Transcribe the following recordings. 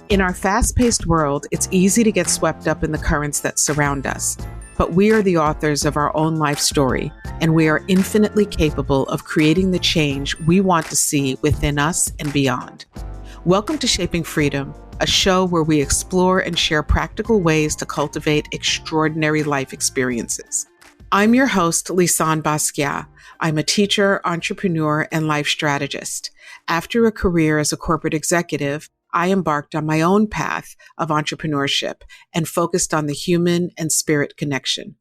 In our fast-paced world, it's easy to get swept up in the currents that surround us. But we are the authors of our own life story, and we are infinitely capable of creating the change we want to see within us and beyond. Welcome to Shaping Freedom, a show where we explore and share practical ways to cultivate extraordinary life experiences. I'm your host, Lisanne Basquiat. I'm a teacher, entrepreneur, and life strategist. After a career as a corporate executive, I embarked on my own path of entrepreneurship and focused on the human and spirit connection.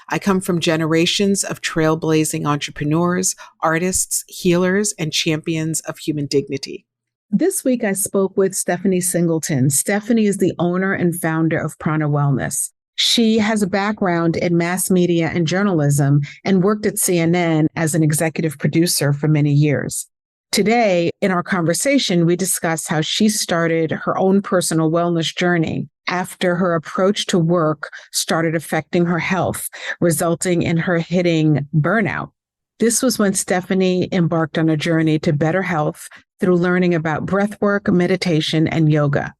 I come from generations of trailblazing entrepreneurs, artists, healers, and champions of human dignity. This week, I spoke with Stephanie Singleton. Stephanie is the owner and founder of Prana Wellness. She has a background in mass media and journalism and worked at CNN as an executive producer for many years. Today, in our conversation, we discuss how she started her own personal wellness journey after her approach to work started affecting her health, resulting in her hitting burnout. This was when Stephanie embarked on a journey to better health through learning about breathwork, meditation, and yoga.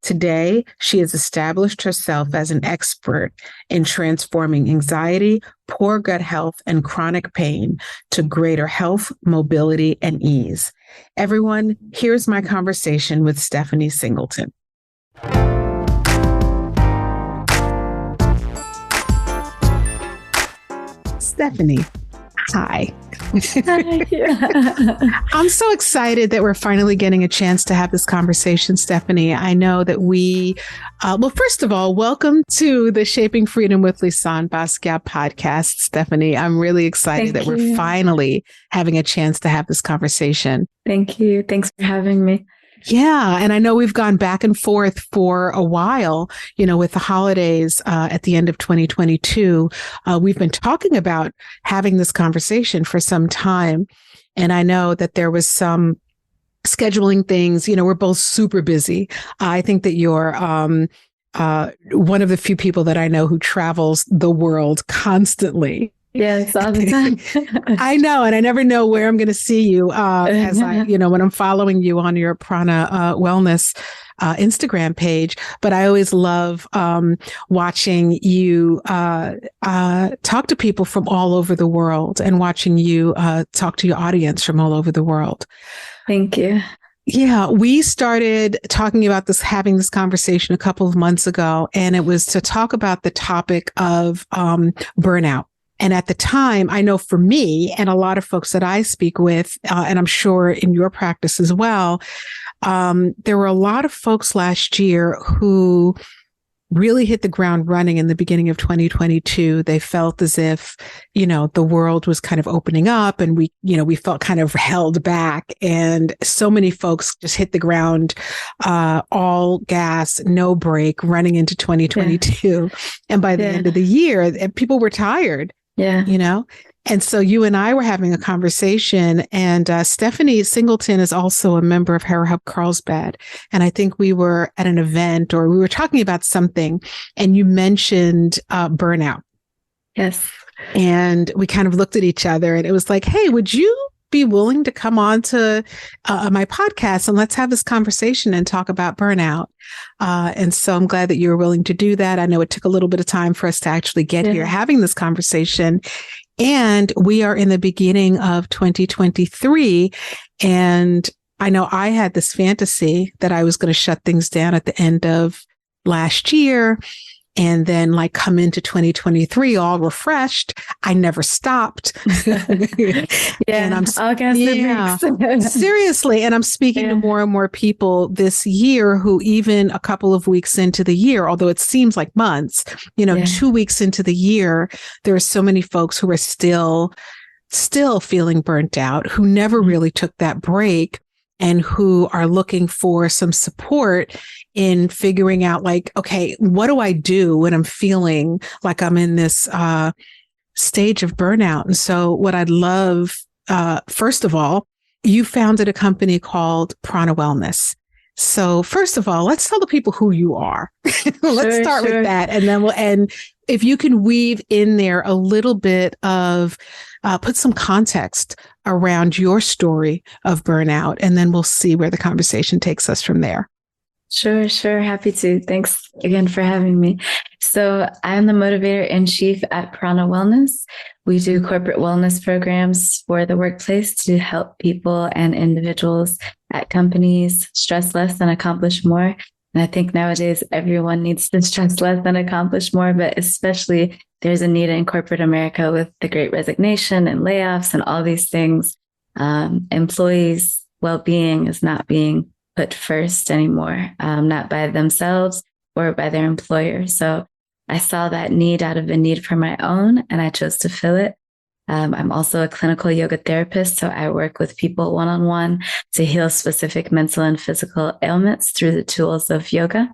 Today, she has established herself as an expert in transforming anxiety, poor gut health, and chronic pain to greater health, mobility, and ease. Everyone, here's my conversation with Stephanie Singleton. Stephanie, hi. I'm so excited that we're finally getting a chance to have this conversation, Stephanie. I know that first of all, welcome to the Shaping Freedom with Lisanne Basquiat podcast, Stephanie. I'm really excited that we're finally having a chance to have this conversation. Thank you. Thanks for having me. Yeah. And I know we've gone back and forth for a while, with the holidays at the end of 2022. We've been talking about having this conversation for some time. And I know that there was some scheduling things, we're both super busy. I think that you're one of the few people that I know who travels the world constantly. Yes, all the time. I know. And I never know where I'm going to see you as I, when I'm following you on your Prana Wellness Instagram page. But I always love watching you talk to people from all over the world and watching you talk to your audience from all over the world. Thank you. Yeah, we started talking about having this conversation a couple of months ago, and it was to talk about the topic of burnout. And at the time, I know for me and a lot of folks that I speak with, and I'm sure in your practice as well, there were a lot of folks last year who really hit the ground running in the beginning of 2022. They felt as if, the world was kind of opening up and we felt kind of held back. And so many folks just hit the ground, all gas, no break, running into 2022. Yeah. And by the end of the year, people were tired. Yeah. And so you and I were having a conversation, and Stephanie Singleton is also a member of Hair Hub Carlsbad. And I think we were at an event or we were talking about something, and you mentioned burnout. Yes. And we kind of looked at each other and it was like, hey, would you be willing to come on to my podcast and let's have this conversation and talk about burnout? And so I'm glad that you were willing to do that. I know it took a little bit of time for us to actually get here having this conversation. And we are in the beginning of 2023. And I know I had this fantasy that I was going to shut things down at the end of last year and then come into 2023 all refreshed. I never stopped. And I'm seriously. And I'm speaking to more and more people this year who even a couple of weeks into the year, although it seems like months, 2 weeks into the year, there are so many folks who are still feeling burnt out, who never really took that break, and who are looking for some support in figuring out okay, what do I do when I'm feeling like I'm in this stage of burnout? And so what I'd love, first of all, you founded a company called Prana Wellness. So first of all, let's tell the people who you are. Let's start with that. And then if you can weave in there a little bit of, put some context around your story of burnout, and then we'll see where the conversation takes us from there. Sure, sure. Happy to. Thanks again for having me. So I'm the motivator in chief at Prana Wellness. We do corporate wellness programs for the workplace to help people and individuals at companies stress less and accomplish more. And I think nowadays everyone needs to stress less and accomplish more, but especially there's a need in corporate America with the Great Resignation and layoffs and all these things. Employees' well-being is not being put first anymore, not by themselves or by their employer. So I saw that need out of a need for my own, and I chose to fill it. I'm also a clinical yoga therapist, so I work with people one-on-one to heal specific mental and physical ailments through the tools of yoga.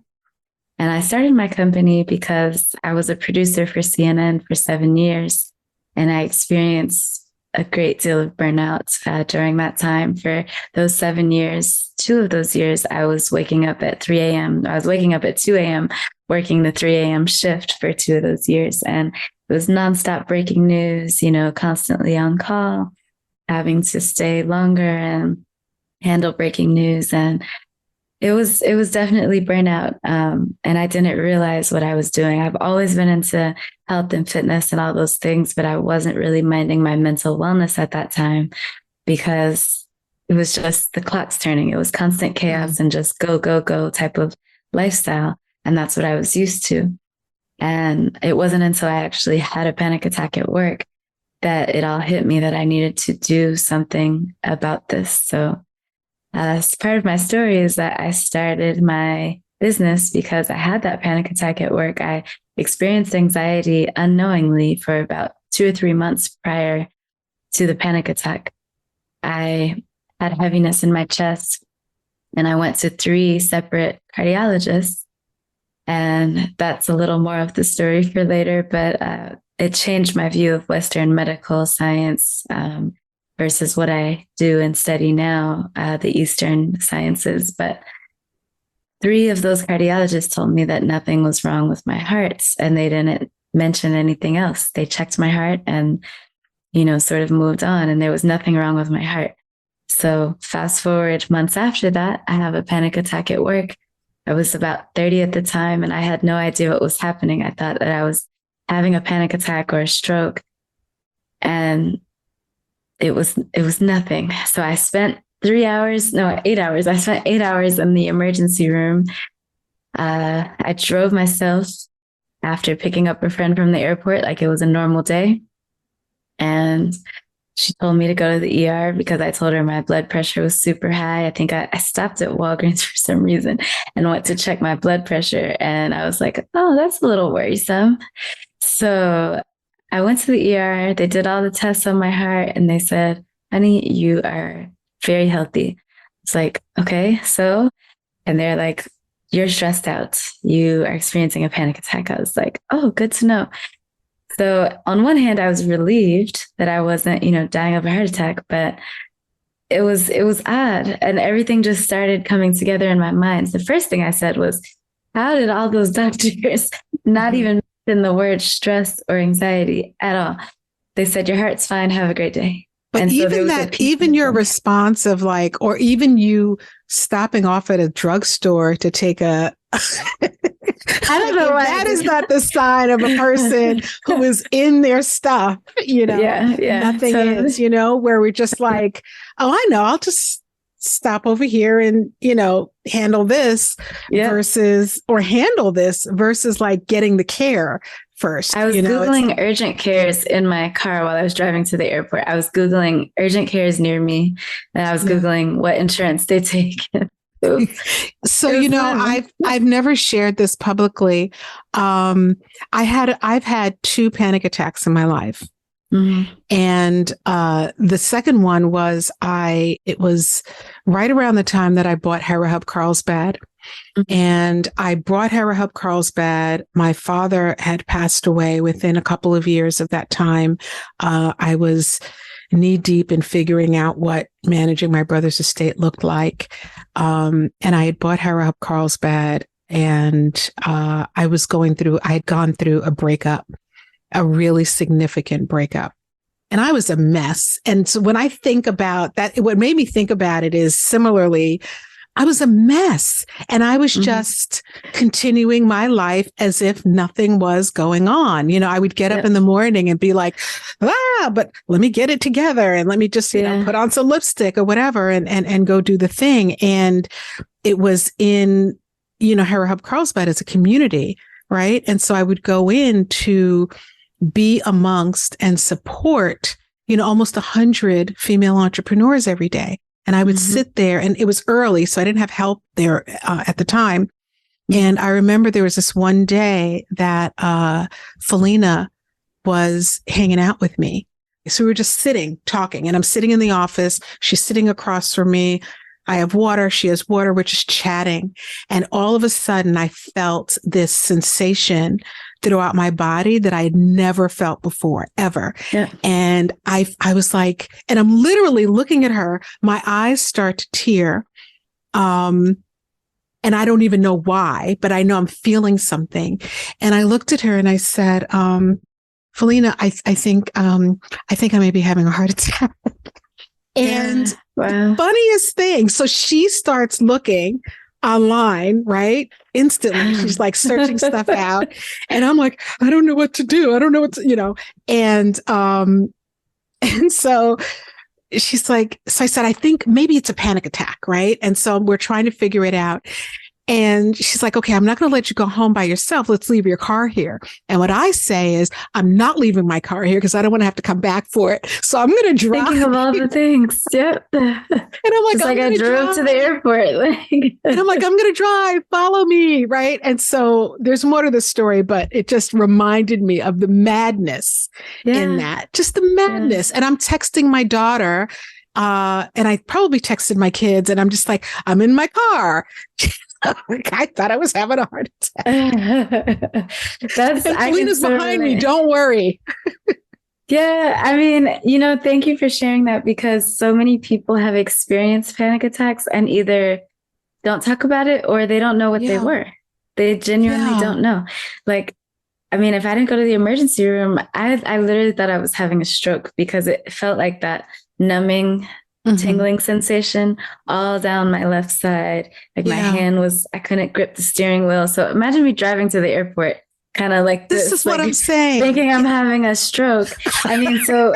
And I started my company because I was a producer for CNN for 7 years, and I experienced a great deal of burnout during that time. For those 7 years, 2 of those years, I was waking up at 3 a.m. I was waking up at 2 a.m., working the 3 a.m. shift for 2 of those years. And it was nonstop breaking news, constantly on call, having to stay longer and handle breaking news. And it was definitely burnout. And I didn't realize what I was doing. I've always been into health and fitness and all those things, but I wasn't really minding my mental wellness at that time because it was just the clock's turning. It was constant chaos and just go, go, go type of lifestyle. And that's what I was used to. And it wasn't until I actually had a panic attack at work that it all hit me that I needed to do something about this. So part of my story is that I started my business because I had that panic attack at work. I experienced anxiety unknowingly for about 2 or 3 months prior to the panic attack. I had heaviness in my chest, and I went to 3 separate cardiologists. And that's a little more of the story for later, but it changed my view of Western medical science versus what I do and study now, the Eastern sciences. But 3 of those cardiologists told me that nothing was wrong with my heart, and they didn't mention anything else. They checked my heart and, sort of moved on, and there was nothing wrong with my heart. So fast forward months after that, I have a panic attack at work. I was about 30 at the time, and I had no idea what was happening. I thought that I was having a panic attack or a stroke, and it was nothing. So I spent 8 hours. I spent 8 hours in the emergency room. I drove myself after picking up a friend from the airport like it was a normal day. And she told me to go to the ER because I told her my blood pressure was super high. I think I stopped at Walgreens for some reason and went to check my blood pressure. And I was like, oh, that's a little worrisome. So I went to the ER. They did all the tests on my heart, and they said, honey, you are very healthy. It's like, okay, so, and they're like, you're stressed out. You are experiencing a panic attack. I was like, oh, good to know. So on one hand, I was relieved that I wasn't, dying of a heart attack, but it was odd. And everything just started coming together in my mind. The first thing I said was, how did all those doctors not even mention the word stress or anxiety at all? They said, your heart's fine. Have a great day. But and even even your response of like, or even you stopping off at a drugstore to take a, I don't know why that is not the sign of a person who is in their stuff, Yeah, nothing totally. is, where we're just like, oh, I know, I'll just stop over here and, handle this versus like getting the care first. I was Googling urgent cares in my car while I was driving to the airport. I was Googling urgent cares near me, and I was Googling what insurance they take. So, I've never shared this publicly. I've had 2 panic attacks in my life. Mm-hmm. And the second one was it was right around the time that I bought Harahub Carlsbad. Mm-hmm. And I bought Harahub Carlsbad. My father had passed away within a couple of years of that time. I was knee deep in figuring out what managing my brother's estate looked like. And I had bought Harahub Carlsbad, and I had gone through a breakup, a really significant breakup. And I was a mess. And so when I think about that, what made me think about it is similarly, I was a mess. And I was just continuing my life as if nothing was going on. I would get up in the morning and be like, but let me get it together and let me just, put on some lipstick or whatever and go do the thing. And it was in, Hera Hub Carlsbad as a community, right? And so I would go in to be amongst and support, almost 100 female entrepreneurs every day. And I would sit there, and it was early, so I didn't have help there at the time. And I remember there was this one day that Felina was hanging out with me. So we were just sitting, talking, and I'm sitting in the office. She's sitting across from me. I have water. She has water. We're just chatting. And all of a sudden, I felt this sensation throughout my body that I had never felt before, ever. Yeah. And I was like, and I'm literally looking at her, my eyes start to tear. And I don't even know why, but I know I'm feeling something. And I looked at her and I said, Felina, I think I may be having a heart attack. And the funniest thing, so she starts looking online, right? Instantly. She's like searching stuff out. And I'm like, I don't know what to do. I don't know what to, and so she's like, so I said, I think maybe it's a panic attack, right? And so we're trying to figure it out. And she's like, okay, I'm not going to let you go home by yourself. Let's leave your car here. And what I say is, I'm not leaving my car here because I don't want to have to come back for it. So I'm going to drive. Thinking of all the things. Yep. And I'm like, it's like I drove to the airport. And I'm like, I'm going to drive. Follow me. Right. And so there's more to the story, but it just reminded me of the madness in that, just the madness. And I'm texting my daughter. And I probably texted my kids, and I'm just like, I'm in my car. I thought I was having a heart attack. And Felina's behind me. Don't worry. Yeah. I mean, thank you for sharing that, because so many people have experienced panic attacks and either don't talk about it or they don't know what they were. They genuinely don't know. Like, I mean, if I didn't go to the emergency room, I literally thought I was having a stroke, because it felt like that numbing, tingling sensation all down my left side. Like my hand I couldn't grip the steering wheel. So imagine me driving to the airport, kind of like this is what I'm saying, thinking I'm having a stroke. I mean, so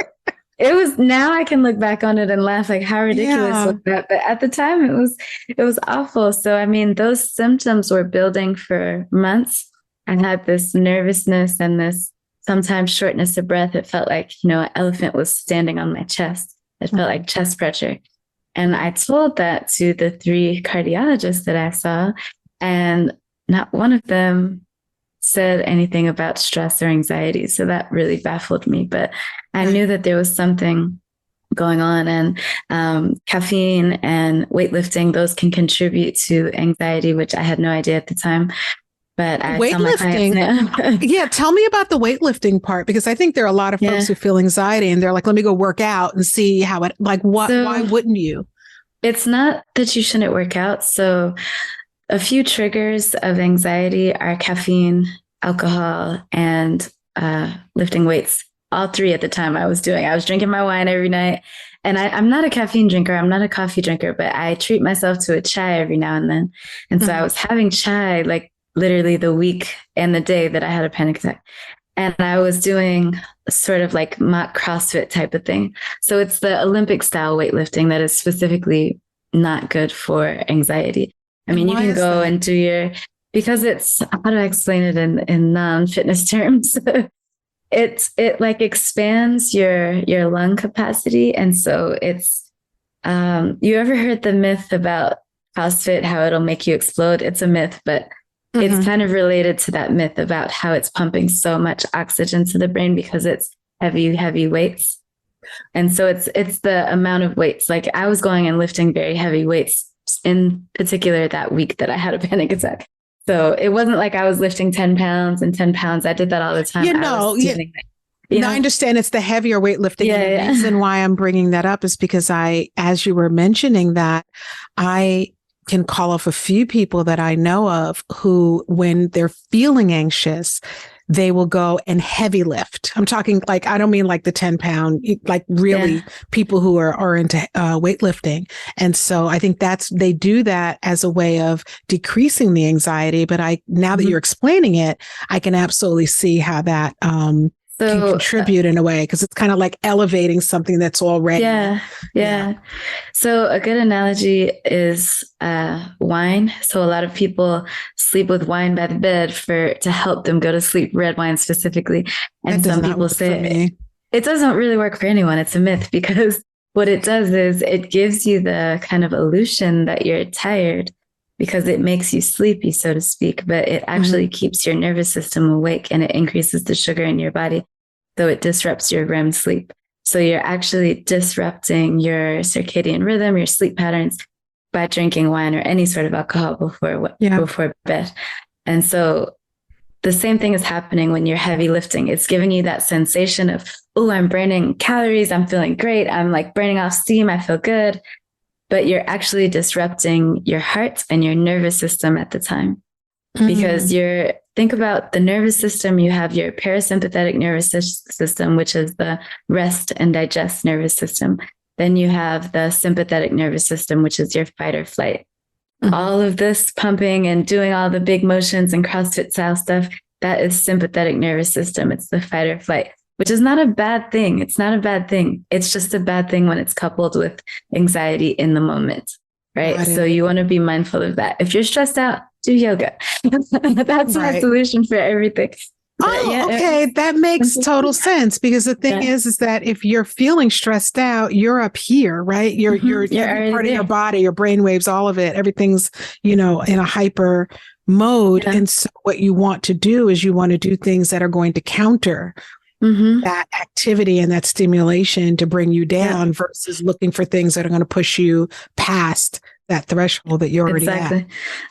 it was, now I can look back on it and laugh, like how ridiculous was that? But at the time it was awful. So, I mean, those symptoms were building for months. I had this nervousness and this sometimes shortness of breath. It felt like, an elephant was standing on my chest. It felt like chest pressure. And I told that to the 3 cardiologists that I saw, and not one of them said anything about stress or anxiety. So that really baffled me. But I knew that there was something going on, and caffeine and weightlifting, those can contribute to anxiety, which I had no idea at the time. But I tell my clients now. Yeah, tell me about the weightlifting part, because I think there are a lot of folks who feel anxiety and they're like, let me go work out and see how it, like, why wouldn't you? It's not that you shouldn't work out. So a few triggers of anxiety are caffeine, alcohol, and lifting weights. All 3 at the time I was doing. I was drinking my wine every night. And I'm not a caffeine drinker. I'm not a coffee drinker, but I treat myself to a chai every now and then. And so I was having chai like literally the week and the day that I had a panic attack. And I was doing sort of like mock CrossFit type of thing. So it's the Olympic style weightlifting that is specifically not good for anxiety. I mean, you can go and do because it's, how do I explain it in non-fitness terms? It like expands your lung capacity. And so it's, you ever heard the myth about CrossFit, how it'll make you explode? It's a myth, but it's kind of related to that myth about how it's pumping so much oxygen to the brain because it's heavy weights. And so it's the amount of weights. Like I was going and lifting very heavy weights, in particular that week that I had a panic attack. So it wasn't like I was lifting 10 pounds and 10 pounds. I did that all the time. I understand it's the heavier weightlifting. The reason why I'm bringing that up is because as you were mentioning that, I can call off a few people that I know of who, when they're feeling anxious, they will go and heavy lift. I'm talking like, I don't mean like the 10-pound, like really people who are into weightlifting. And so I think they do that as a way of decreasing the anxiety. But now that you're explaining it, I can absolutely see how that can contribute in a way, because it's kind of like elevating something that's already. Yeah. So a good analogy is wine. So a lot of people sleep with wine by the bed to help them go to sleep, red wine specifically. And some people say it doesn't really work for anyone. It's a myth, because what it does is it gives you the kind of illusion that you're tired because it makes you sleepy, so to speak, but it actually keeps your nervous system awake, and it increases the sugar in your body, though it disrupts your REM sleep. So you're actually disrupting your circadian rhythm, your sleep patterns, by drinking wine or any sort of alcohol before bed. And so the same thing is happening when you're heavy lifting. It's giving you that sensation of, oh, I'm burning calories. I'm feeling great. I'm like burning off steam. I feel good. But you're actually disrupting your heart and your nervous system at the time. Because think about the nervous system. You have your parasympathetic nervous system, which is the rest and digest nervous system. Then you have the sympathetic nervous system, which is your fight or flight. All of this pumping and doing all the big motions and CrossFit style stuff, that is sympathetic nervous system. It's the fight or flight, which is not a bad thing. It's not a bad thing. It's just a bad thing when it's coupled with anxiety in the moment, right? So you want to be mindful of that. If you're stressed out, do yoga. That's my solution for everything. Okay. That makes total sense, because the thing is that if you're feeling stressed out, you're up here, right? You're every part of your body, your brain waves, all of it, everything's, in a hyper mode. And so what you want to do is you want to do things that are going to counter that activity and that stimulation to bring you down versus looking for things that are going to push you past that threshold that you're already at.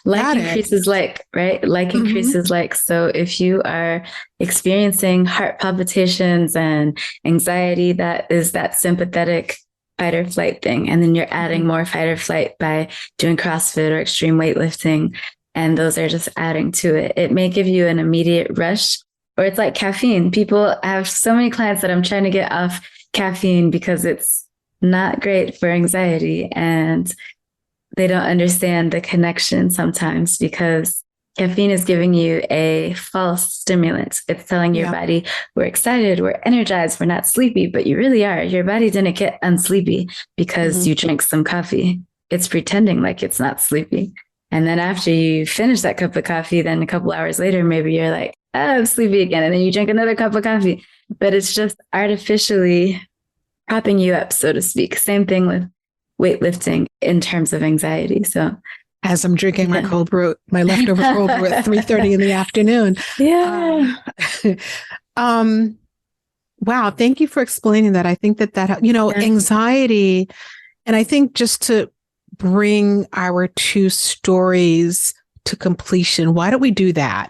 Like increases like, right? Like increases like. So if you are experiencing heart palpitations and anxiety, that is that sympathetic fight or flight thing. And then you're adding more fight or flight by doing CrossFit or extreme weightlifting. And those are just adding to it. It may give you an immediate rush, or it's like caffeine. I have so many clients that I'm trying to get off caffeine because it's not great for anxiety. And they don't understand the connection sometimes, because caffeine is giving you a false stimulant. It's telling your body, we're excited, we're energized, we're not sleepy, but you really are. Your body didn't get unsleepy because you drank some coffee. It's pretending like it's not sleepy. And then after you finish that cup of coffee, then a couple hours later, maybe you're like, oh, I'm sleepy again. And then you drink another cup of coffee, but it's just artificially propping you up, so to speak. Same thing with weightlifting in terms of anxiety. So as I'm drinking my cold brew, my leftover cold brew at 3:30 in the afternoon. Wow. Thank you for explaining that. I think that anxiety, and I think just to bring our two stories to completion, why don't we do that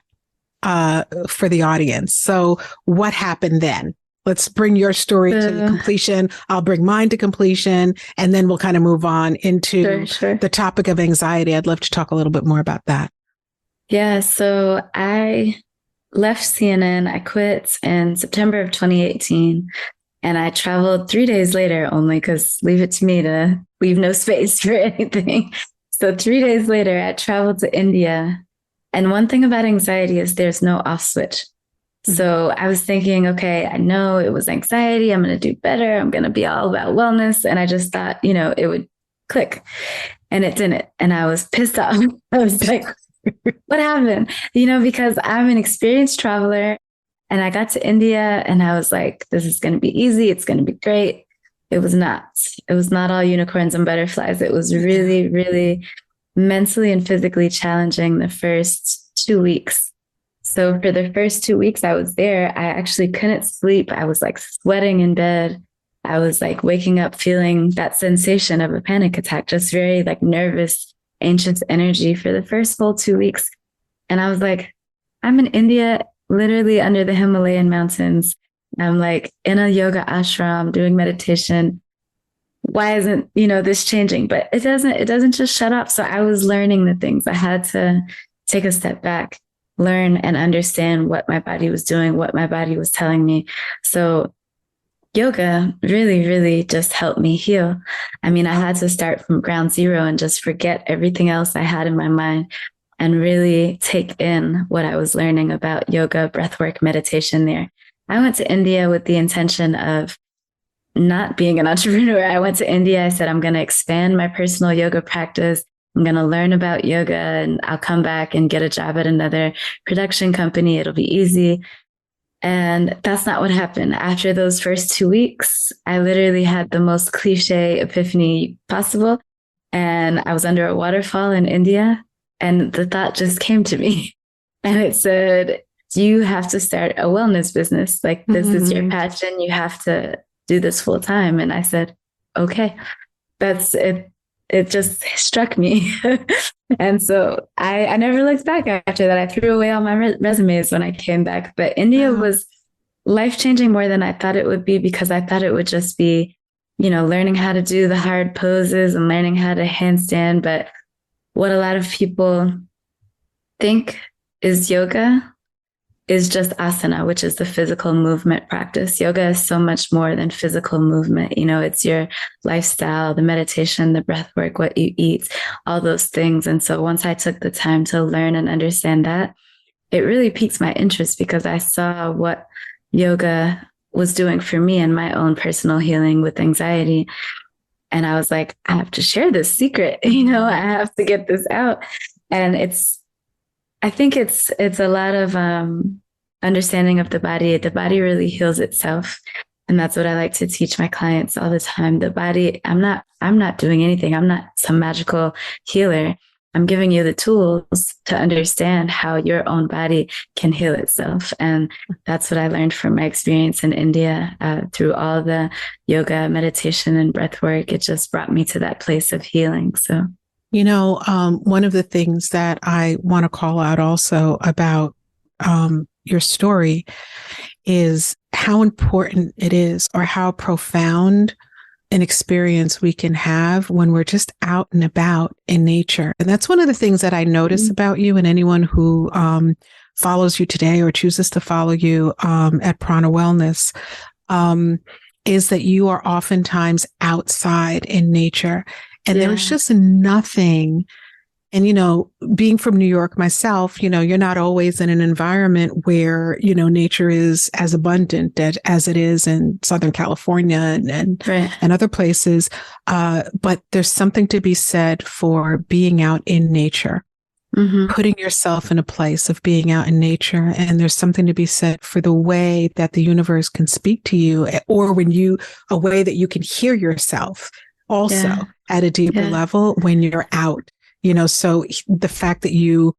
for the audience? So what happened then? Let's bring your story to completion. I'll bring mine to completion, and then we'll kind of move on into the topic of anxiety. I'd love to talk a little bit more about that. Yeah. So I left CNN. I quit in September of 2018, and I traveled 3 days later, only because leave it to me to leave no space for anything. So 3 days later, I traveled to India. And one thing about anxiety is there's no off switch. So I was thinking, okay, I know it was anxiety. I'm going to do better. I'm going to be all about wellness. And I just thought, it would click, and it didn't. And I was pissed off. I was like, what happened? Because I'm an experienced traveler, and I got to India and I was like, this is going to be easy. It's going to be great. It was not. It was not all unicorns and butterflies. It was really, really mentally and physically challenging the first 2 weeks. So for the first 2 weeks I was there, I actually couldn't sleep. I was like sweating in bed. I was like waking up feeling that sensation of a panic attack, just very like nervous, anxious energy for the first full 2 weeks. And I was like, I'm in India, literally under the Himalayan mountains. I'm like in a yoga ashram doing meditation. Why isn't, this changing? But it doesn't just shut up. So I was learning the things. I had to take a step back. learn and understand what my body was doing, what my body was telling me. So yoga really, really just helped me heal. I mean, I had to start from ground zero and just forget everything else I had in my mind and really take in what I was learning about yoga, breathwork, meditation there. I went to India with the intention of not being an entrepreneur. I went to India. I said, I'm going to expand my personal yoga practice. I'm going to learn about yoga and I'll come back and get a job at another production company. It'll be easy. And that's not what happened. After those first 2 weeks, I literally had the most cliche epiphany possible. And I was under a waterfall in India. And the thought just came to me. And it said, you have to start a wellness business. Like, this is your passion. You have to do this full time. And I said, okay, that's it. It just struck me. And so I never looked back after that. I threw away all my resumes when I came back. But India was life-changing more than I thought it would be, because I thought it would just be, learning how to do the hard poses and learning how to handstand. But what a lot of people think is yoga is just asana, which is the physical movement practice. Yoga is so much more than physical movement. It's your lifestyle, the meditation, the breath work, what you eat, all those things. And so once I took the time to learn and understand that, it really piqued my interest, because I saw what yoga was doing for me in my own personal healing with anxiety. And I was like, I have to share this secret, I have to get this out. And I think it's a lot of understanding of the body. The body really heals itself. And that's what I like to teach my clients all the time. The body, I'm not doing anything. I'm not some magical healer. I'm giving you the tools to understand how your own body can heal itself. And that's what I learned from my experience in India through all the yoga, meditation, and breath work. It just brought me to that place of healing. So, one of the things that I want to call out also about your story is how important it is, or how profound an experience we can have when we're just out and about in nature. And that's one of the things that I notice about you, and anyone who follows you today or chooses to follow you at Prana Wellness, is that you are oftentimes outside in nature. And there's just nothing. And, being from New York myself, you're not always in an environment where, nature is as abundant as it is in Southern California and other places. But there's something to be said for being out in nature, putting yourself in a place of being out in nature. And there's something to be said for the way that the universe can speak to you, or a way that you can hear yourself also at a deeper level when you're out. So the fact that you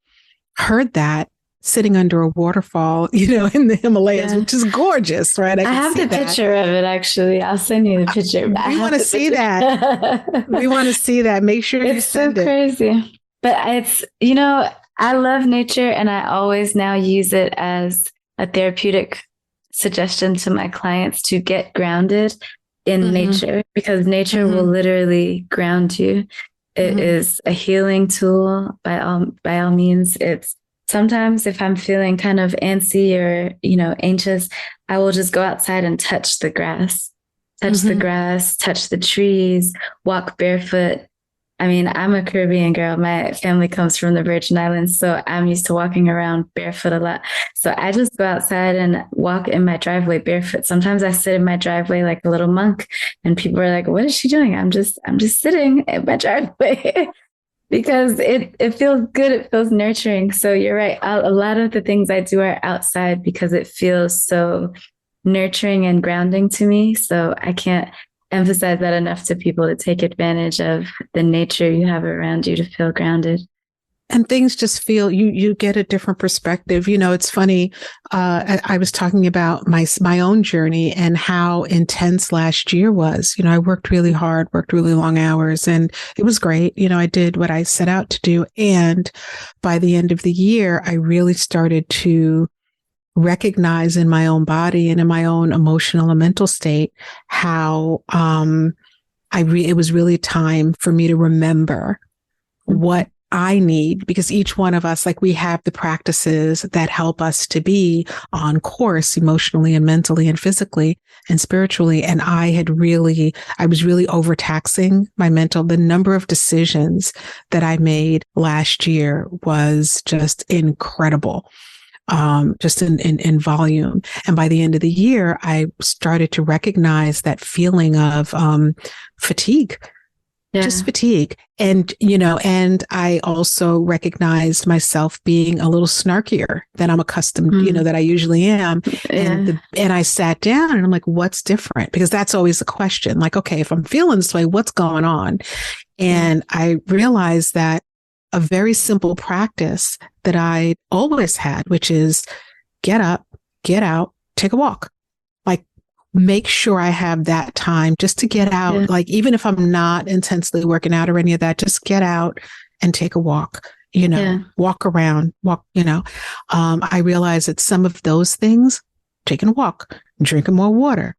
heard that sitting under a waterfall, in the Himalayas, which is gorgeous, right? I have the picture of it, actually. I'll send you the picture. We want to see that. We want to see that. Make sure you send it. It's so crazy. But it's, I love nature, and I always now use it as a therapeutic suggestion to my clients to get grounded in nature, because nature will literally ground you. It is a healing tool by all means. It's sometimes if I'm feeling kind of antsy or, anxious, I will just go outside and touch the grass, touch the trees, walk barefoot. I mean, I'm a Caribbean girl. My family comes from the Virgin Islands, so I'm used to walking around barefoot a lot. So I just go outside and walk in my driveway barefoot. Sometimes I sit in my driveway like a little monk, and people are like, "What is she doing?" I'm just sitting in my driveway because it feels good. It feels nurturing. So you're right. A lot of the things I do are outside because it feels so nurturing and grounding to me. So I can't emphasize that enough to people, to take advantage of the nature you have around you to feel grounded. And things just feel, you get a different perspective. It's funny. I was talking about my own journey and how intense last year was. I worked really hard, worked really long hours, and it was great. I did what I set out to do. And by the end of the year, I really started to recognize in my own body and in my own emotional and mental state how it was really time for me to remember what I need, because each one of us, like we have the practices that help us to be on course emotionally and mentally and physically and spiritually. And I was really overtaxing my mental. The number of decisions that I made last year was just incredible. Just in volume. And by the end of the year, I started to recognize that feeling of fatigue. Yeah. Just fatigue. And, and I also recognized myself being a little snarkier than I'm accustomed, that I usually am. Yeah. And I sat down and I'm like, what's different? Because that's always the question. Like, okay, if I'm feeling this way, what's going on? And I realized that a very simple practice that I always had, which is get up, get out, take a walk. Like, make sure I have that time just to get out. Yeah. Like, even if I'm not intensely working out or any of that, just get out and take a walk, walk around, I realize that some of those things, taking a walk, drinking more water,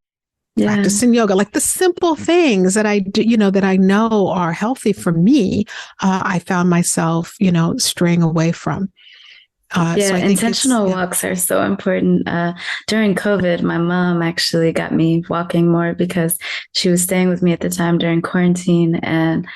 practicing yoga, like the simple things that I do, that I know are healthy for me, I found myself, straying away from. So intentional walks are so important. During COVID, my mom actually got me walking more because she was staying with me at the time during quarantine, and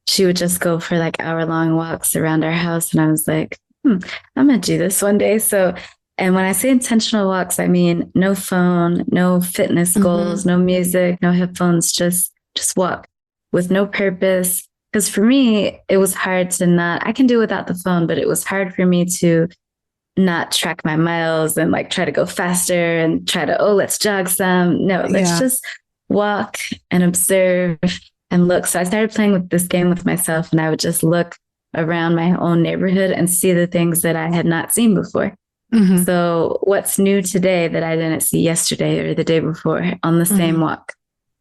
she would just go for like hour-long walks around our house. And I was like, I'm going to do this one day. So, and when I say intentional walks, I mean no phone, no fitness goals, no music, no headphones, just walk with no purpose. Because for me, it was hard to I can do without the phone, but it was hard for me to not track my miles and like try to go faster and try to, let's jog some. No, let's just walk and observe and look. So I started playing with this game with myself, and I would just look around my own neighborhood and see the things that I had not seen before. So what's new today that I didn't see yesterday or the day before on the same walk?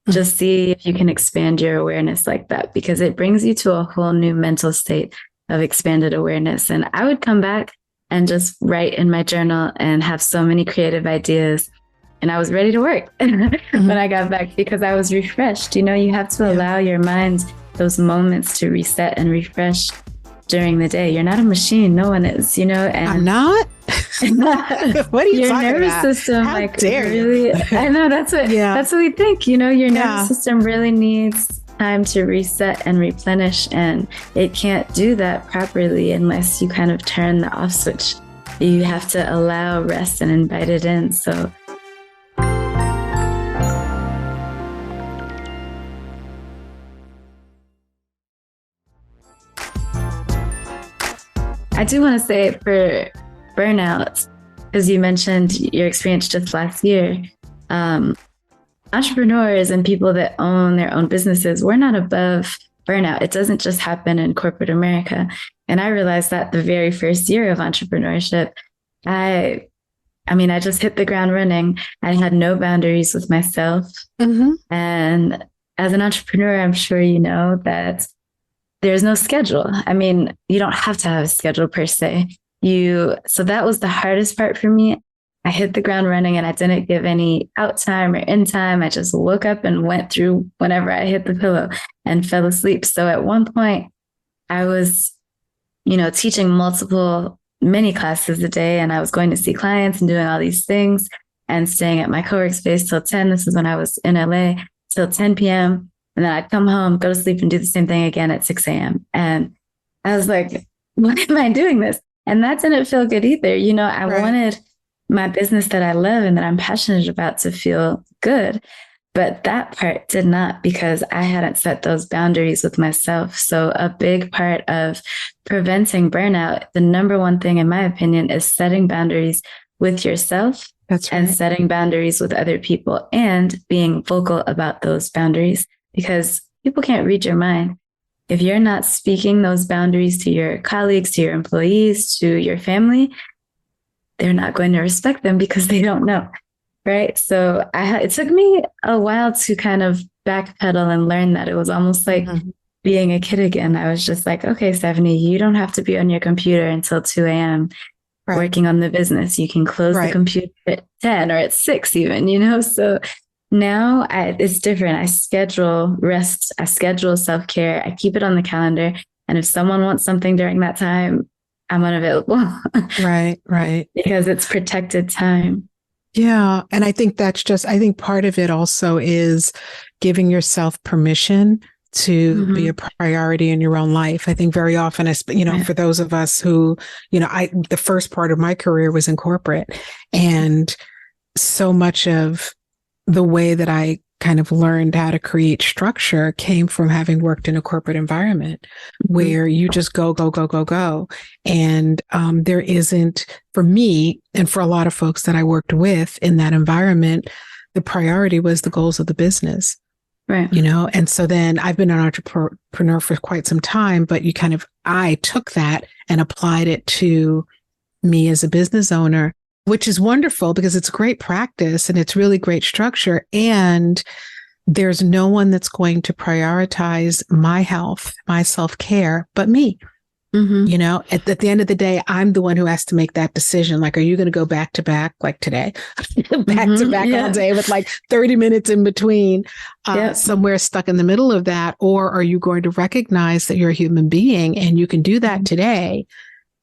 Just see if you can expand your awareness like that, because it brings you to a whole new mental state of expanded awareness. And I would come back and just write in my journal and have so many creative ideas. And I was ready to work when I got back because I was refreshed. You have to allow your mind those moments to reset and refresh during the day. You're not a machine. No one is, and I'm not. What are you talking about? Your nervous system, how dare really, you? I know that's what we think, your nervous system really needs time to reset and replenish. And it can't do that properly unless you kind of turn the off switch. You have to allow rest and invite it in. So I do want to say for burnout, because you mentioned your experience just last year, entrepreneurs and people that own their own businesses, we're not above burnout. It doesn't just happen in corporate America. And I realized that the very first year of entrepreneurship, I just hit the ground running. I had no boundaries with myself. And as an entrepreneur, I'm sure you know that there's no schedule. You don't have to have a schedule per se. So that was the hardest part for me. I hit the ground running and I didn't give any out time or in time. I just woke up and went through whenever I hit the pillow and fell asleep. So at one point I was, teaching multiple mini classes a day, and I was going to see clients and doing all these things and staying at my co-work space till 10. This is when I was in LA, till 10 p.m. And then I'd come home, go to sleep, and do the same thing again at 6 a.m. And I was like, why am I doing this? And that didn't feel good either. I wanted my business that I love and that I'm passionate about to feel good. But that part did not, because I hadn't set those boundaries with myself. So a big part of preventing burnout, the number one thing, in my opinion, is setting boundaries with yourself. That's right. And setting boundaries with other people and being vocal about those boundaries, because people can't read your mind. If you're not speaking those boundaries to your colleagues, to your employees, to your family, they're not going to respect them because they don't know. Right. So it took me a while to kind of backpedal and learn that. It was almost like being a kid again. I was just like, okay, Stephanie, you don't have to be on your computer until 2 a.m. working on the business. You can close the computer at 10 or at 6 even, So now it's different. I schedule rest. I schedule self-care. I keep it on the calendar. And if someone wants something during that time, I'm unavailable. Right. Because it's protected time. Yeah. And I think I think part of it also is giving yourself permission to be a priority in your own life. I think very often, for those of us who, the first part of my career was in corporate, and so much of the way that I kind of learned how to create structure came from having worked in a corporate environment where you just go. And there isn't, for me and for a lot of folks that I worked with in that environment, the priority was the goals of the business. Right. And so then I've been an entrepreneur for quite some time, but I took that and applied it to me as a business owner, which is wonderful because it's great practice and it's really great structure. And there's no one that's going to prioritize my health, my self-care, but me. At the end of the day, I'm the one who has to make that decision. Like, are you going to go back to back like today, back to back all day with like 30 minutes in between, somewhere stuck in the middle of that? Or are you going to recognize that you're a human being and you can do that today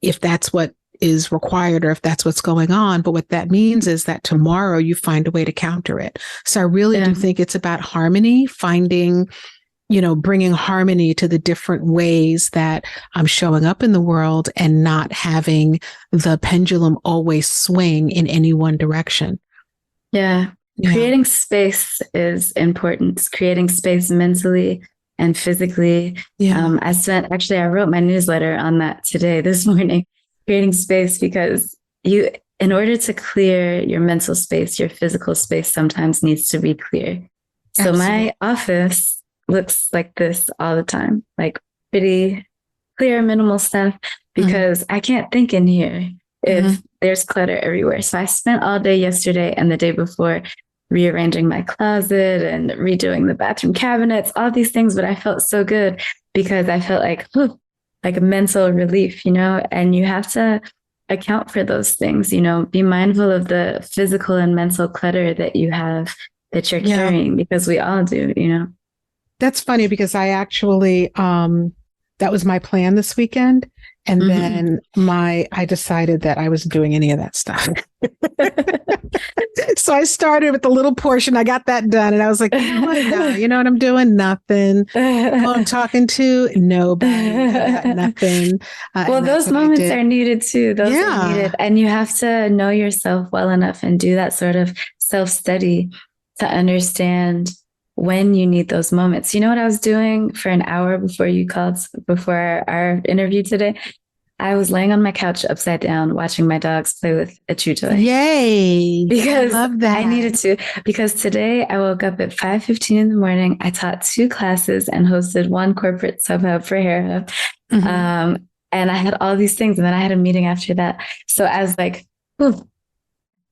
if that's what is required or if that's what's going on? But what that means is that tomorrow you find a way to counter it. So I really do think it's about harmony, bringing harmony to the different ways that I'm showing up in the world and not having the pendulum always swing in any one direction. Yeah. Creating space is important. Creating space mentally and physically. I wrote my newsletter on that this morning, creating space, because in order to clear your mental space, your physical space sometimes needs to be clear. So my office looks like this all the time, like pretty clear, minimal stuff, because I can't think in here if there's clutter everywhere. So I spent all day yesterday and the day before rearranging my closet and redoing the bathroom cabinets, all these things. But I felt so good because I felt like a mental relief, and you have to account for those things, be mindful of the physical and mental clutter that you have, that you're carrying, because we all do, That's funny because I actually, that was my plan this weekend. And then I decided that I wasn't doing any of that stuff. So I started with the little portion. I got that done. And I was like, you know what I'm doing? Nothing. Who I'm talking to? Nobody. I got nothing. Well, those moments are needed too. Those are needed. And you have to know yourself well enough and do that sort of self-study to understand when you need those moments. You know what I was doing for an hour before you called, before our interview today? I was laying on my couch upside down, watching my dogs play with a chew toy. Yay. Because I love that. I needed to, because today I woke up at 5:15 in the morning. I taught 2 classes and hosted 1 corporate sub-hub for Hair Hub. And I had all these things. And then I had a meeting after that. So I was like,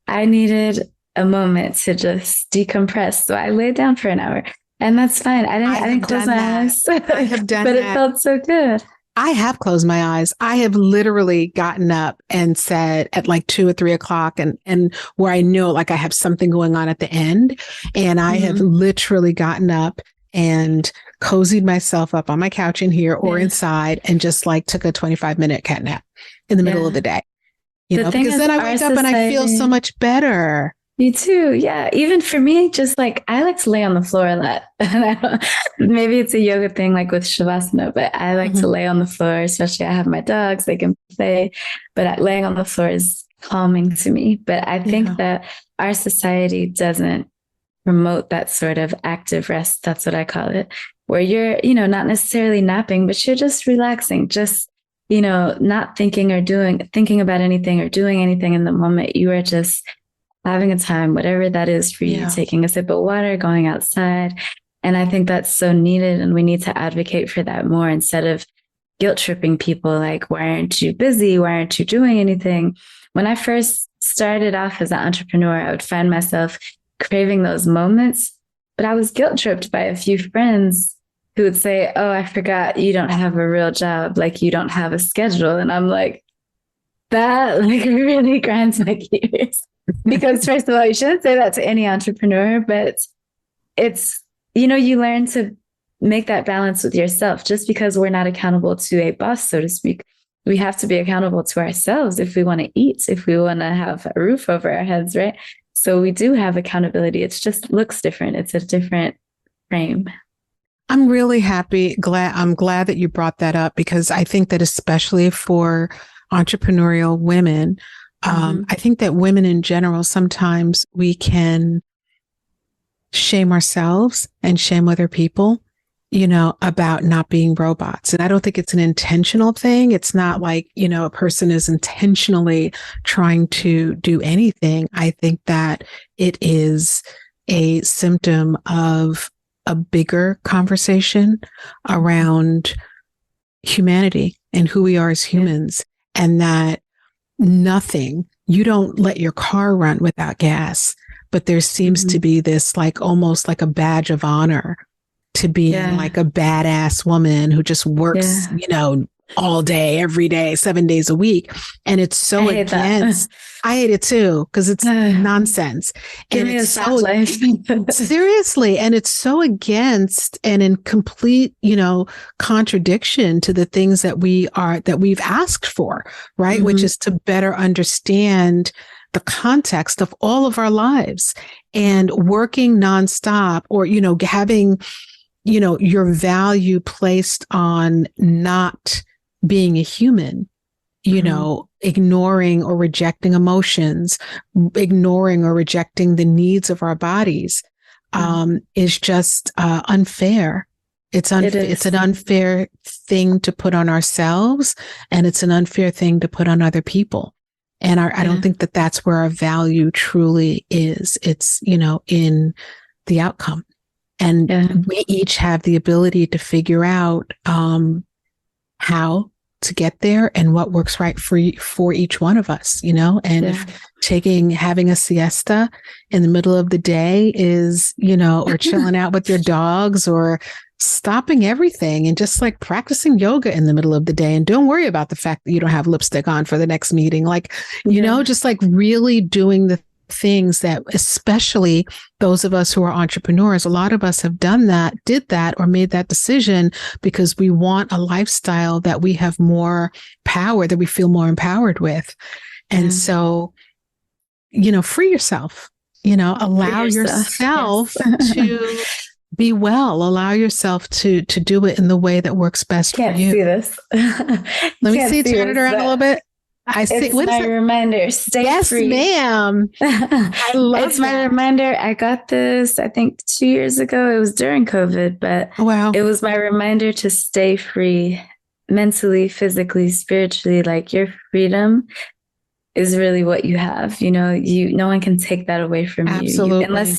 I needed a moment to just decompress. So I laid down for an hour, and that's fine. I didn't close my eyes. I have done but that. It felt so good. I have closed my eyes. I have literally gotten up and said at like 2 or 3 o'clock and where I know like I have something going on at the end. And I have literally gotten up and cozied myself up on my couch in here or inside and just like took a 25-minute cat nap in the middle of the day. Because then I wake up and I feel so much better. Me too. Yeah. Even for me, just like I like to lay on the floor a lot. Maybe it's a yoga thing like with Shavasana, but I like to lay on the floor, especially I have my dogs, they can play, but laying on the floor is calming to me. But I think that our society doesn't promote that sort of active rest. That's what I call it, where you're, not necessarily napping, but you're just relaxing, just, not thinking about anything or doing anything in the moment. You are just having a time, whatever that is for you, taking a sip of water, going outside. And I think that's so needed. And we need to advocate for that more instead of guilt tripping people like, why aren't you busy? Why aren't you doing anything? When I first started off as an entrepreneur, I would find myself craving those moments, but I was guilt tripped by a few friends who would say, oh, I forgot you don't have a real job. Like you don't have a schedule. And I'm like, that like really grinds my gears. Because first of all, you shouldn't say that to any entrepreneur, but it's, you learn to make that balance with yourself. Just because we're not accountable to a boss, so to speak, we have to be accountable to ourselves if we want to eat, if we want to have a roof over our heads, right? So we do have accountability. It just looks different. It's a different frame. I'm really I'm glad that you brought that up, because I think that especially for entrepreneurial women, I think that women in general, sometimes we can shame ourselves and shame other people, about not being robots. And I don't think it's an intentional thing. It's not like, a person is intentionally trying to do anything. I think that it is a symptom of a bigger conversation around humanity and who we are as humans, and that you don't let your car run without gas, but there seems to be this like almost like a badge of honor to being like a badass woman who just works, all day, every day, 7 days a week. And it's so against, I hate it too, because it's nonsense. Give me a soft life. Seriously. And it's so against and in complete, contradiction to the things that we've asked for, right? Which is to better understand the context of all of our lives, and working nonstop, or, having, your value placed on not being a human, ignoring or rejecting emotions, ignoring or rejecting the needs of our bodies, is just unfair. It's an unfair thing to put on ourselves, and it's an unfair thing to put on other people. And I don't think that that's where our value truly is. It's, in the outcome. And we each have the ability to figure out how to get there and what works right for each one of us, and if having a siesta in the middle of the day is, or chilling out with your dogs, or stopping everything and just like practicing yoga in the middle of the day, and don't worry about the fact that you don't have lipstick on for the next meeting. Like, just like really doing the things that, especially those of us who are entrepreneurs, a lot of us have did that or made that decision because we want a lifestyle that we have more power, that we feel more empowered with. And so, free yourself, allow yourself to be well, allow yourself to do it in the way that works best for you. Can't see this. Let me see, turn it around a little bit. I see. It's my reminder. Stay free. Yes, ma'am. I love it's my reminder. I got this, I think 2 years ago. It was during COVID, but it was my reminder to stay free mentally, physically, spiritually. Like, your freedom is really what you have. No one can take that away from you unless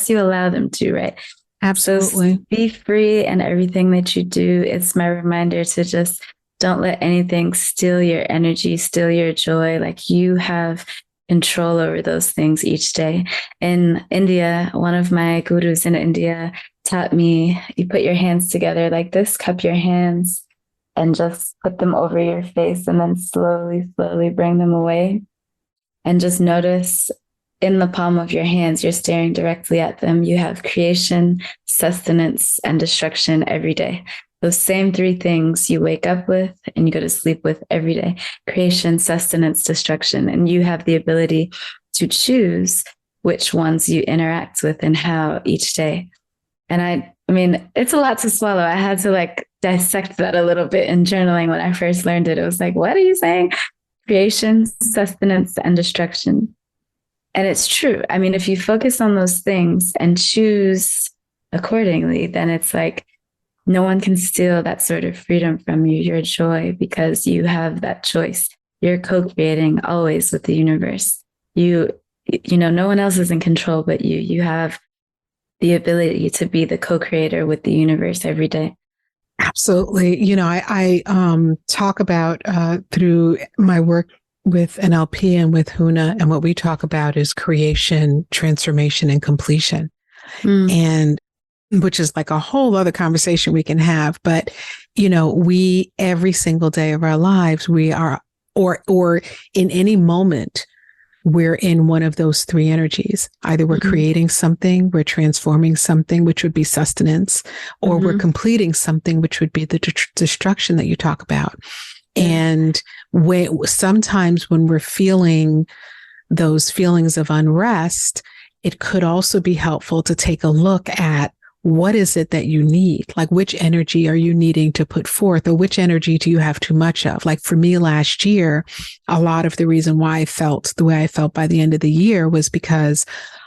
you allow them to, right? Absolutely. So be free in everything that you do. It's my reminder to just don't let anything steal your energy, steal your joy. Like, you have control over those things each day. In India, one of my gurus in India taught me, you put your hands together like this, cup your hands, and just put them over your face, and then slowly, slowly bring them away. And just notice in the palm of your hands, you're staring directly at them. You have creation, sustenance, and destruction every day. Those same three things you wake up with and you go to sleep with every day: creation, sustenance, destruction. And you have the ability to choose which ones you interact with and how each day. And I mean, it's a lot to swallow. I had to dissect that a little bit in journaling when I first learned it. It was like, what are you saying? Creation, sustenance, and destruction. And it's true. I mean, if you focus on those things and choose accordingly, then it's like, no one can steal that sort of freedom from you, your joy, because you have that choice. You're co-creating always with the universe. No one else is in control but you. You have the ability to be the co-creator with the universe every day. Absolutely. I talk about through my work with NLP and with Huna, and what we talk about is creation, transformation, and completion. And which is like a whole other conversation we can have. But, we, every single day of our lives, we are, or in any moment, we're in one of those three energies. Either we're creating something, we're transforming something, which would be sustenance, or we're completing something, which would be the destruction that you talk about. And sometimes when we're feeling those feelings of unrest, it could also be helpful to take a look at what is it that you need? Like, which energy are you needing to put forth, or which energy do you have too much of? Like for me last year, a lot of the reason why I felt the way I felt by the end of the year was because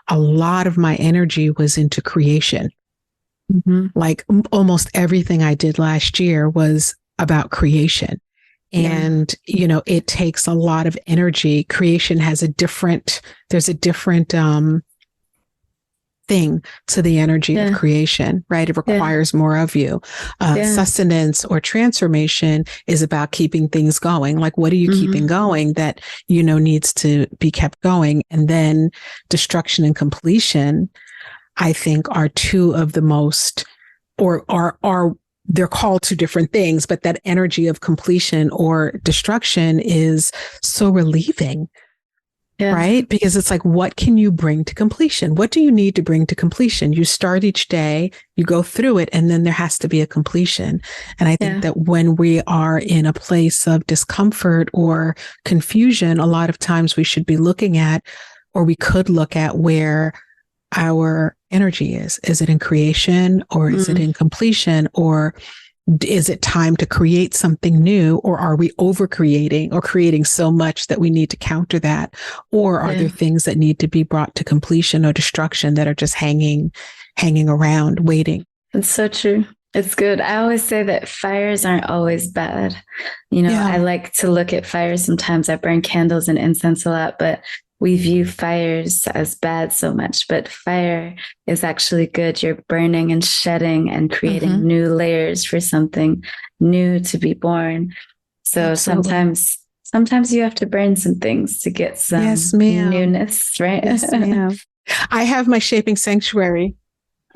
a lot of my energy was into creation. Like almost everything I did last year was about creation. And, it takes a lot of energy. Creation has there's a different, thing to the energy of creation, right? It requires more of you. Sustenance or transformation is about keeping things going. Like, what are you keeping going that, needs to be kept going? And then destruction and completion, I think, are two of the most, or are they're called two different things, but that energy of completion or destruction is so relieving. Right? Because it's like, what can you bring to completion? What do you need to bring to completion? You start each day, you go through it, and then there has to be a completion. And I think that when we are in a place of discomfort or confusion, a lot of times we should be looking at, or we could look at where our energy is. Is it in creation, or is it in completion, or is it time to create something new, or are we over creating or creating so much that we need to counter that? Or are there things that need to be brought to completion or destruction that are just hanging around waiting? It's so true. It's good. I always say that fires aren't always bad. I like to look at fires. Sometimes I burn candles and incense a lot, but we view fires as bad so much, but fire is actually good. You're burning and shedding and creating new layers for something new to be born. So sometimes you have to burn some things to get some newness, right? Yes, ma'am. I have my Shaping Sanctuary.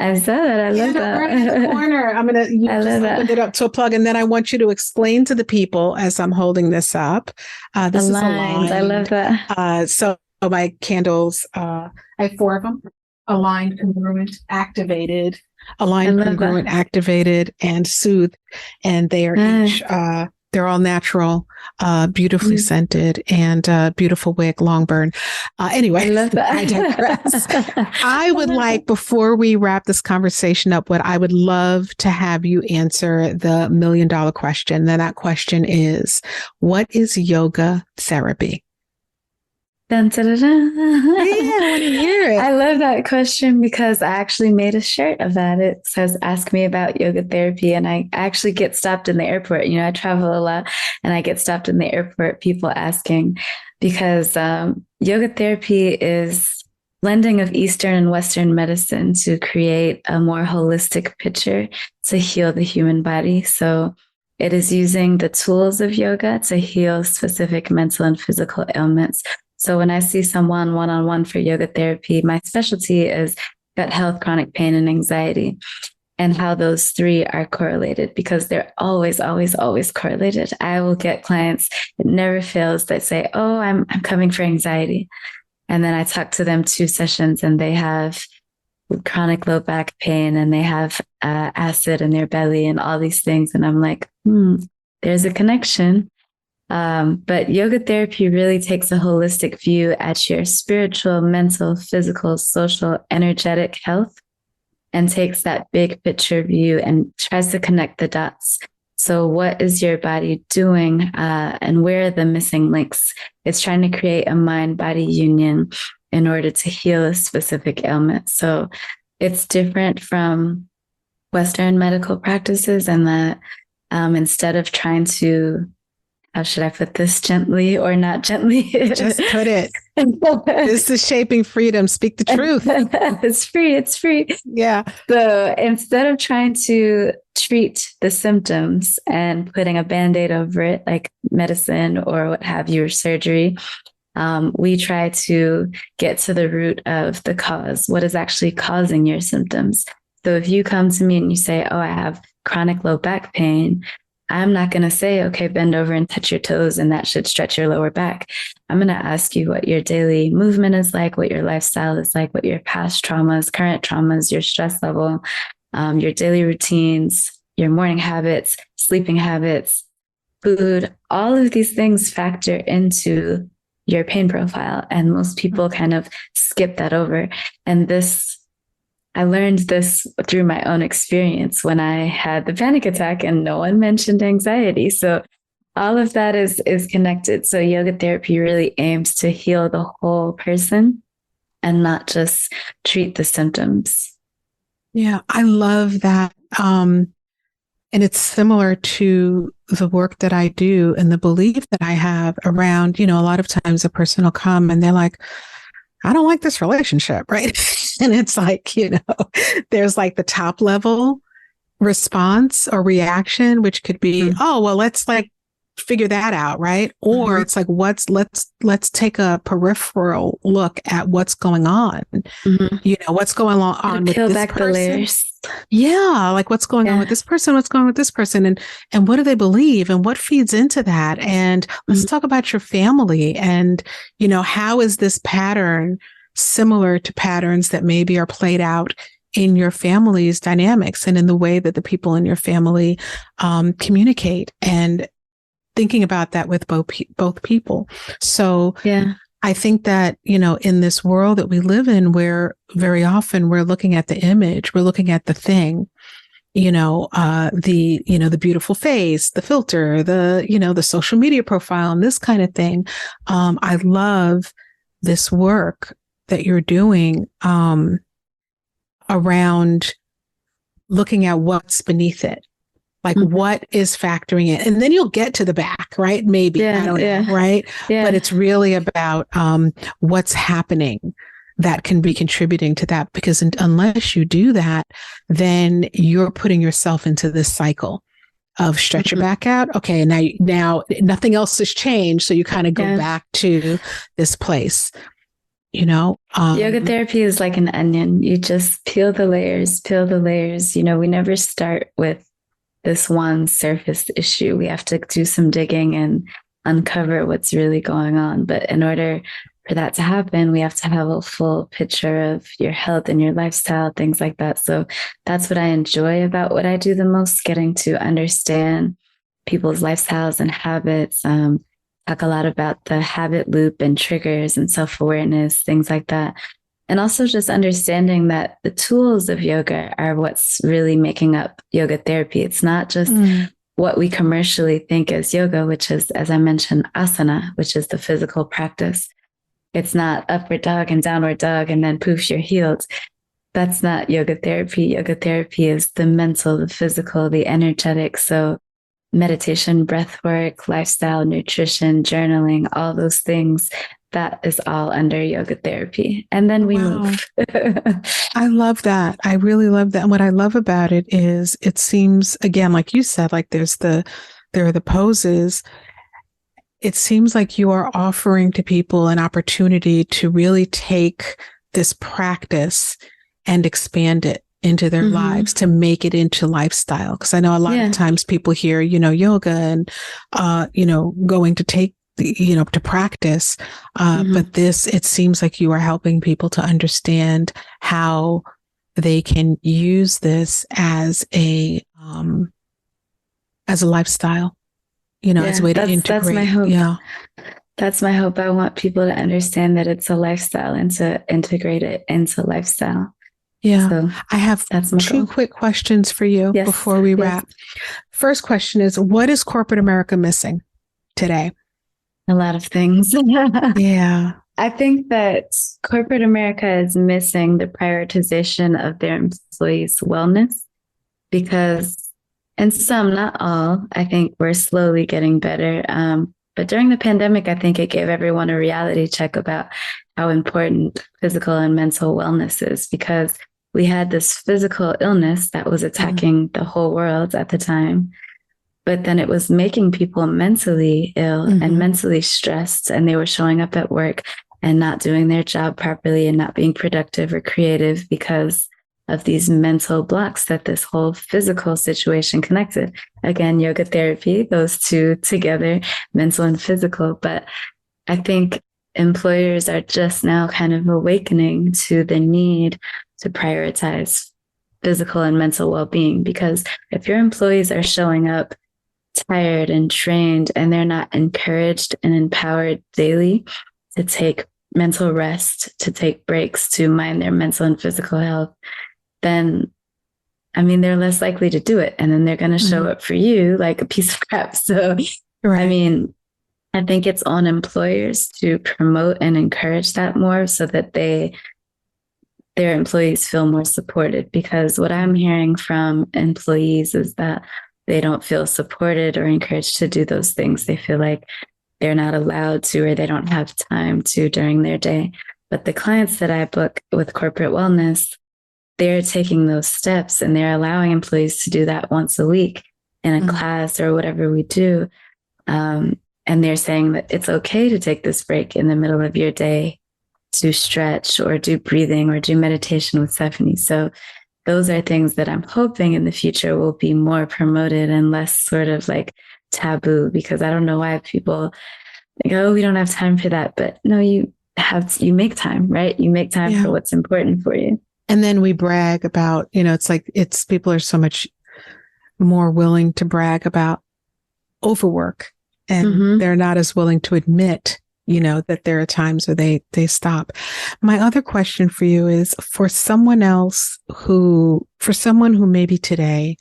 I saw that. I love that. Right in the corner. I'm going to open it up to a plug. And then I want you to explain to the people as I'm holding this up. This is aligned. I love that. So my candles, I have 4 of them. Aligned, congruent, activated. Aligned, congruent, activated, and soothed. And they are each, they're all natural, beautifully scented, and beautiful wick, long burn. Anyway, I love that. I digress. I would like, before we wrap this conversation up, I would love to have you answer the $1 million question. Then that question is, what is yoga therapy? Dun, dun, dun, dun. Yeah, I want to hear it. I love that question because I actually made a shirt of that. It says, ask me about yoga therapy. And I actually get stopped in the airport. I travel a lot and I get stopped in the airport, people asking, because yoga therapy is blending of Eastern and Western medicine to create a more holistic picture to heal the human body. So it is using the tools of yoga to heal specific mental and physical ailments. So when I see someone one-on-one for yoga therapy, my specialty is gut health, chronic pain, and anxiety, and how those three are correlated, because they're always, always, always correlated. I will get clients, it never fails, that say, oh, I'm coming for anxiety. And then I talk to them 2 sessions and they have chronic low back pain and they have acid in their belly and all these things. And I'm like, there's a connection. But yoga therapy really takes a holistic view at your spiritual, mental, physical, social, energetic health, and takes that big picture view and tries to connect the dots. So what is your body doing, and where are the missing links? It's trying to create a mind-body union in order to heal a specific ailment. So it's different from Western medical practices, and that instead of trying to, how should I put this, gently or not gently? Just put it. This is Shaping Freedom. Speak the truth. It's free. It's free. Yeah. So instead of trying to treat the symptoms and putting a Band-Aid over it, like medicine or what have you, or surgery, we try to get to the root of the cause. What is actually causing your symptoms? So if you come to me and you say, oh, I have chronic low back pain, I'm not going to say, okay, bend over and touch your toes and that should stretch your lower back. I'm going to ask you what your daily movement is like, what your lifestyle is like, what your past traumas, current traumas, your stress level, your daily routines, your morning habits, sleeping habits, food, all of these things factor into your pain profile. And most people kind of skip that over. And I learned this through my own experience when I had the panic attack, and no one mentioned anxiety. So all of that is connected. So yoga therapy really aims to heal the whole person and not just treat the symptoms. Yeah, I love that. And it's similar to the work that I do and the belief that I have around, a lot of times a person will come and they're like, I don't like this relationship, right? And it's like, there's like the top level response or reaction, which could be, oh, well, let's like figure that out, right? Or it's like, let's take a peripheral look at what's going on. What's going on with peel this back person. The layers. Yeah, like what's going on with this person, what's going on with this person, and what do they believe and what feeds into that? And let's talk about your family and, how is this pattern similar to patterns that maybe are played out in your family's dynamics and in the way that the people in your family communicate, and thinking about that with both people. So yeah. I think that, in this world that we live in, where very often we're looking at the image, we're looking at the thing, the beautiful face, the filter, the social media profile and this kind of thing. I love this work that you're doing around looking at what's beneath it. Like what is factoring in, and then you'll get to the back, right? Maybe, I don't know, right? Yeah. But it's really about what's happening that can be contributing to that, because unless you do that, then you're putting yourself into this cycle of stretch your back out. Okay, now nothing else has changed, so you kind of go back to this place. Yoga therapy is like an onion. You just peel the layers. We never start with this one surface issue. We have to do some digging and uncover what's really going on. But in order for that to happen, we have to have a full picture of your health and your lifestyle, things like that. So that's what I enjoy about what I do the most, getting to understand people's lifestyles and habits. Talk a lot about the habit loop and triggers and self-awareness, things like that. And also just understanding that the tools of yoga are what's really making up yoga therapy. It's not just what we commercially think as yoga, which is, as I mentioned, asana, which is the physical practice. It's not upward dog and downward dog and then poof, you're healed. That's not yoga therapy. Yoga therapy is the mental, the physical, the energetic. So meditation, breath work, lifestyle, nutrition, journaling, all those things, that is all under yoga therapy. And then we move. I love that. I really love that. And what I love about it is it seems, again, like you said, like there are the poses. It seems like you are offering to people an opportunity to really take this practice and expand it into their lives, to make it into lifestyle. Because I know a lot of times people hear, yoga and, going to take, to practice. But it seems like you are helping people to understand how they can use this as a lifestyle, as a way to integrate. That's my hope. Yeah. That's my hope. I want people to understand that it's a lifestyle and to integrate it into lifestyle. Yeah. So I have two quick questions for you before we wrap. First question is, what is corporate America missing today? A lot of things. Yeah. I think that corporate America is missing the prioritization of their employees' wellness because, and some, not all, I think we're slowly getting better. But during the pandemic, I think it gave everyone a reality check about how important physical and mental wellness is, because we had this physical illness that was attacking the whole world at the time. But then it was making people mentally ill and mentally stressed, and they were showing up at work and not doing their job properly and not being productive or creative because of these mental blocks that this whole physical situation connected. Again, yoga therapy, those two together, mental and physical. But I think employers are just now kind of awakening to the need to prioritize physical and mental well-being, because if your employees are showing up tired and trained and they're not encouraged and empowered daily to take mental rest, to take breaks, to mind their mental and physical health, then they're less likely to do it. And then they're going to show up for you like a piece of crap. So, right. I think it's on employers to promote and encourage that more so that their employees feel more supported, because what I'm hearing from employees is that they don't feel supported or encouraged to do those things. They feel like they're not allowed to, or they don't have time to during their day. But the clients that I book with corporate wellness, they're taking those steps and they're allowing employees to do that once a week in a class or whatever we do. And they're saying that it's okay to take this break in the middle of your day to stretch or do breathing or do meditation with Stephanie. So those are things that I'm hoping in the future will be more promoted and less sort of like taboo, because I don't know why people think, oh, we don't have time for that. But no, you make time, right? You make time for what's important for you. And then we brag about, it's people are so much more willing to brag about overwork, and they're not as willing to admit that there are times where they stop. My other question for you is for someone who maybe today,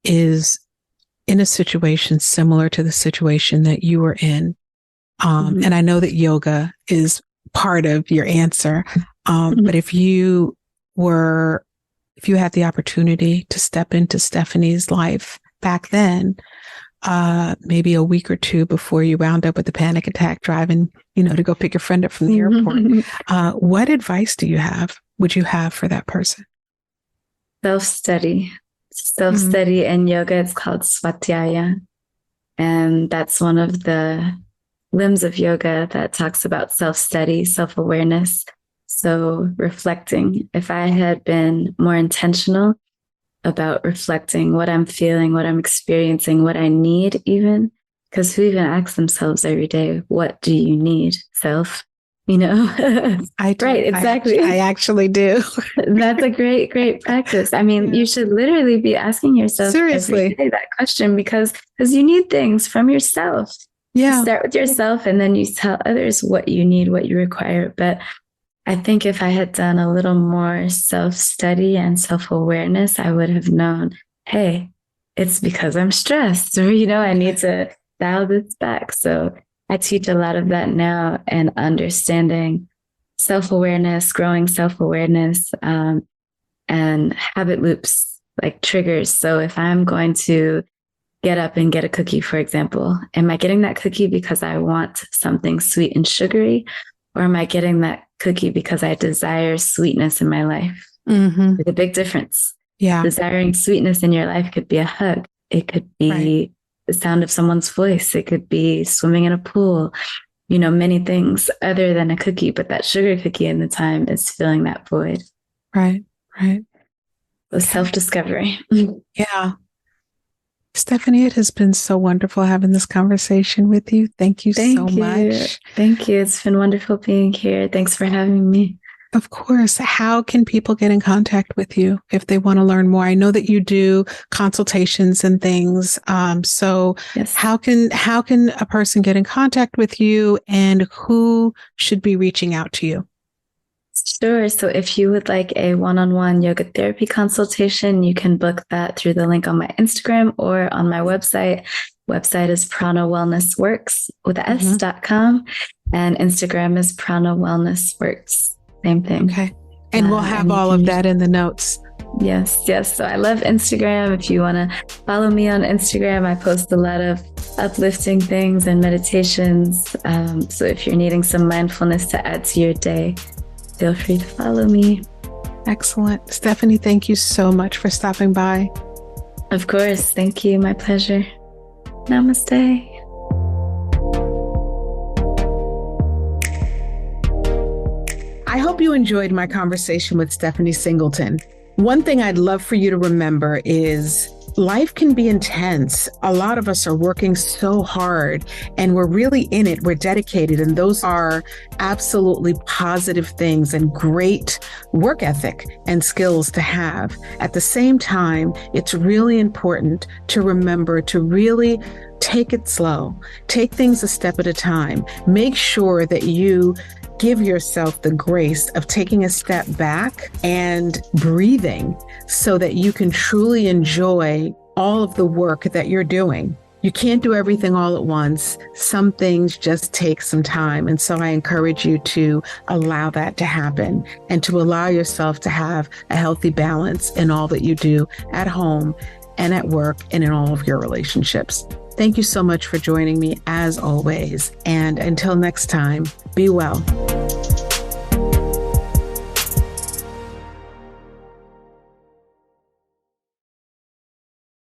is in a situation similar to the situation that you were in. And I know that yoga is part of your answer. But if you had the opportunity to step into Stephanie's life back then, maybe a week or two before you wound up with a panic attack driving, to go pick your friend up from the airport. What advice would you have for that person? Self-study and yoga. It's called Swadhyaya. And that's one of the limbs of yoga that talks about self-study, self-awareness. So reflecting. If I had been more intentional about reflecting what I'm feeling, what I'm experiencing, what I need even, because who even asks themselves every day, what do you need? Self, I do. Right, exactly. I actually do. That's a great practice. You should literally be asking yourself every day that question, because you need things from yourself. Yeah. You start with yourself and then you tell others what you need, what you require. But I think if I had done a little more self-study and self-awareness, I would have known, hey, it's because I'm stressed, or, I need to dial this back. So I teach a lot of that now, and understanding self-awareness, growing self-awareness, and habit loops, like triggers. So if I'm going to get up and get a cookie, for example, am I getting that cookie because I want something sweet and sugary? Or am I getting that cookie because I desire sweetness in my life? There's a big difference. Yeah. Desiring sweetness in your life could be a hug. It could be the sound of someone's voice. It could be swimming in a pool, many things other than a cookie. But that sugar cookie in the time is filling that void. Right. So self-discovery. Yeah. Stephanie, it has been so wonderful having this conversation with you. Thank you so much. Thank you. It's been wonderful being here. Thanks for having me. Of course. How can people get in contact with you if they want to learn more? I know that you do consultations and things. So yes. How can a person get in contact with you, and who should be reaching out to you? Sure. So if you would like a one-on-one yoga therapy consultation, you can book that through the link on my Instagram or on my website. Website is Prana Wellness Works with s.com, and Instagram is Prana Wellness Works. Same thing. Okay. And we'll have all of that in the notes. Yes. So I love Instagram. If you want to follow me on Instagram, I post a lot of uplifting things and meditations. So if you're needing some mindfulness to add to your day, feel free to follow me. Excellent. Stephanie, thank you so much for stopping by. Of course. Thank you. My pleasure. Namaste. I I hope you enjoyed my conversation with Stephanie Singleton. One thing I'd love for you to remember is life can be intense. A lot of us are working so hard and we're really in it. We're dedicated. And those are absolutely positive things and great work ethic and skills to have. At the same time, it's really important to remember to really take it slow, take things a step at a time. Make sure that you give yourself the grace of taking a step back and breathing so that you can truly enjoy all of the work that you're doing. You can't do everything all at once. Some things just take some time. And so I encourage you to allow that to happen and to allow yourself to have a healthy balance in all that you do at home and at work and in all of your relationships. Thank you so much for joining me as always. And until next time, be well.